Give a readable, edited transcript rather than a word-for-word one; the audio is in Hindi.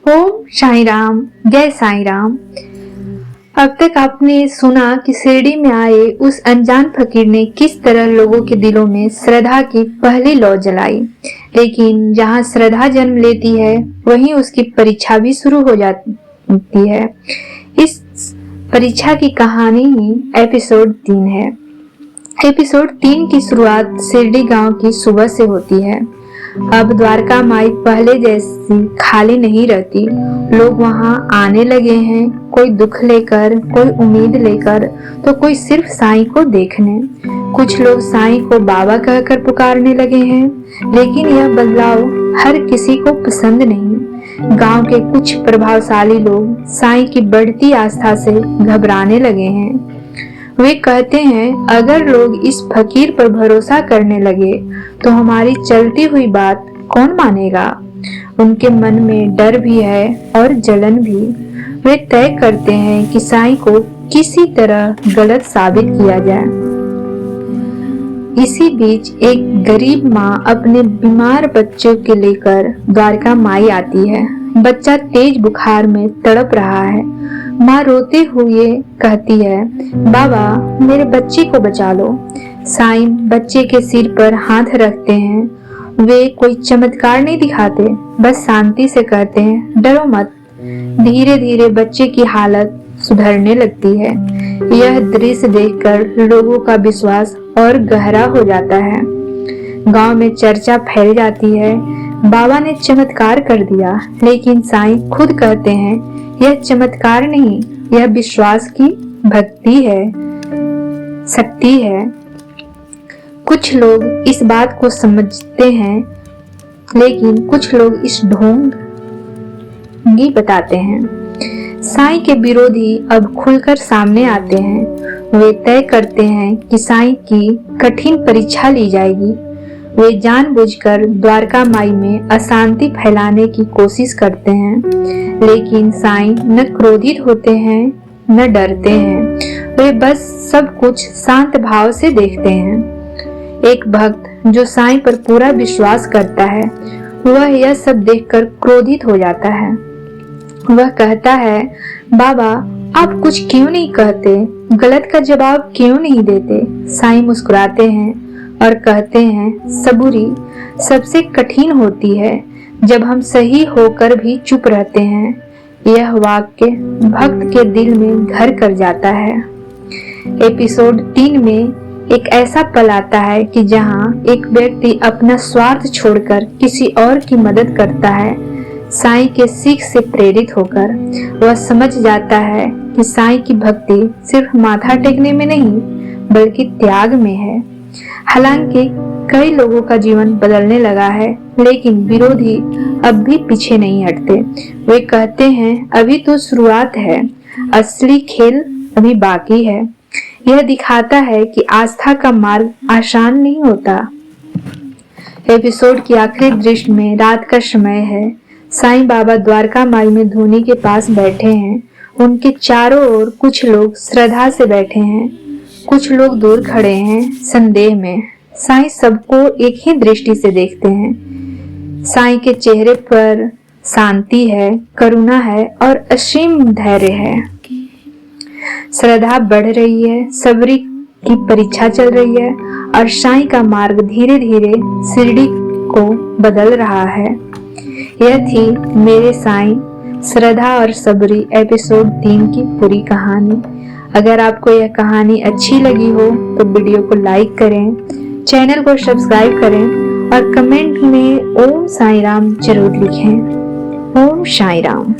ओम साईं राम, जय साईं राम। अब तक आपने सुना कि शिरडी में आए उस अनजान फकीर ने किस तरह लोगों के दिलों में श्रद्धा की पहली लौ जलाई। लेकिन जहाँ श्रद्धा जन्म लेती है वहीं उसकी परीक्षा भी शुरू हो जाती है। इस परीक्षा की कहानी ही एपिसोड 3 है। एपिसोड 3 की शुरुआत शिरडी गांव की सुबह से होती है। अब द्वारका माई पहले जैसी खाली नहीं रहती। लोग वहां आने लगे हैं, कोई दुख लेकर, कोई उम्मीद लेकर, तो कोई सिर्फ साईं को देखने। कुछ लोग साईं को बाबा कहकर पुकारने लगे हैं, लेकिन यह बदलाव हर किसी को पसंद नहीं। गांव के कुछ प्रभावशाली लोग साईं की बढ़ती आस्था से घबराने लगे हैं। वे कहते हैं, अगर लोग इस फकीर पर भरोसा करने लगे तो हमारी चलती हुई बात कौन मानेगा। उनके मन में डर भी है और जलन भी। वे तय करते हैं कि साईं को किसी तरह गलत साबित किया जाए। इसी बीच एक गरीब माँ अपने बीमार बच्चों के लेकर द्वारका माई आती है। बच्चा तेज बुखार में तड़प रहा है। माँ रोते हुए कहती है, बाबा मेरे बच्चे को बचा लो। साईं बच्चे के सिर पर हाथ रखते हैं। वे कोई चमत्कार नहीं दिखाते, बस शांति से कहते हैं, डरो मत। धीरे धीरे बच्चे की हालत सुधरने लगती है। यह दृश्य देखकर लोगों का विश्वास और गहरा हो जाता है। गांव में चर्चा फैल जाती है, बाबा ने चमत्कार कर दिया। लेकिन साईं खुद कहते हैं, यह चमत्कार नहीं, यह विश्वास की भक्ति है, शक्ति है। कुछ लोग इस बात को समझते हैं, लेकिन कुछ लोग इस ढोंगी बताते हैं। साईं के विरोधी अब खुलकर सामने आते हैं। वे तय करते हैं कि साईं की कठिन परीक्षा ली जाएगी। वे जानबूझकर द्वारका माई में अशांति फैलाने की कोशिश करते हैं, लेकिन साईं न क्रोधित होते हैं न डरते हैं। वे बस सब कुछ शांत भाव से देखते हैं। एक भक्त जो साईं पर पूरा विश्वास करता है, वह यह सब देखकर क्रोधित हो जाता है। वह कहता है, बाबा आप कुछ क्यों नहीं कहते, गलत का जवाब क्यों नहीं देते। साईं मुस्कुराते हैं और कहते हैं, सबूरी सबसे कठिन होती है, जब हम सही होकर भी चुप रहते हैं। यह वाक्य भक्त के दिल में घर कर जाता है। एपिसोड 3 में एक ऐसा पल आता है कि जहां एक व्यक्ति अपना स्वार्थ छोड़कर किसी और की मदद करता है। साईं के सीख से प्रेरित होकर वह समझ जाता है कि साईं की भक्ति सिर्फ माथा टेकने में नहीं, बल्कि त्याग में है। हालांकि कई लोगों का जीवन बदलने लगा है, लेकिन विरोधी अब भी पीछे नहीं हटते। वे कहते हैं, अभी तो शुरुआत है, असली खेल अभी बाकी है। यह दिखाता है कि आस्था का मार्ग आसान नहीं होता। एपिसोड की आखिरी दृश्य में रात का समय है। साईं बाबा द्वारका माई में धूनी के पास बैठे हैं। उनके चारों ओर कुछ लोग श्रद्धा से बैठे हैं, कुछ लोग दूर खड़े हैं संदेह में। साईं सबको एक ही दृष्टि से देखते हैं। साईं के चेहरे पर शांति है, करुणा है और असीम धैर्य है। श्रद्धा बढ़ रही है, सब्र की परीक्षा चल रही है और साईं का मार्ग धीरे धीरे शिरडी को बदल रहा है। यह थी मेरे साईं, श्रद्धा और सबरी एपिसोड 3 की पूरी कहानी। अगर आपको यह कहानी अच्छी लगी हो तो वीडियो को लाइक करें, चैनल को सब्सक्राइब करें और कमेंट में ओम साईं राम जरूर लिखें। ओम साईं राम।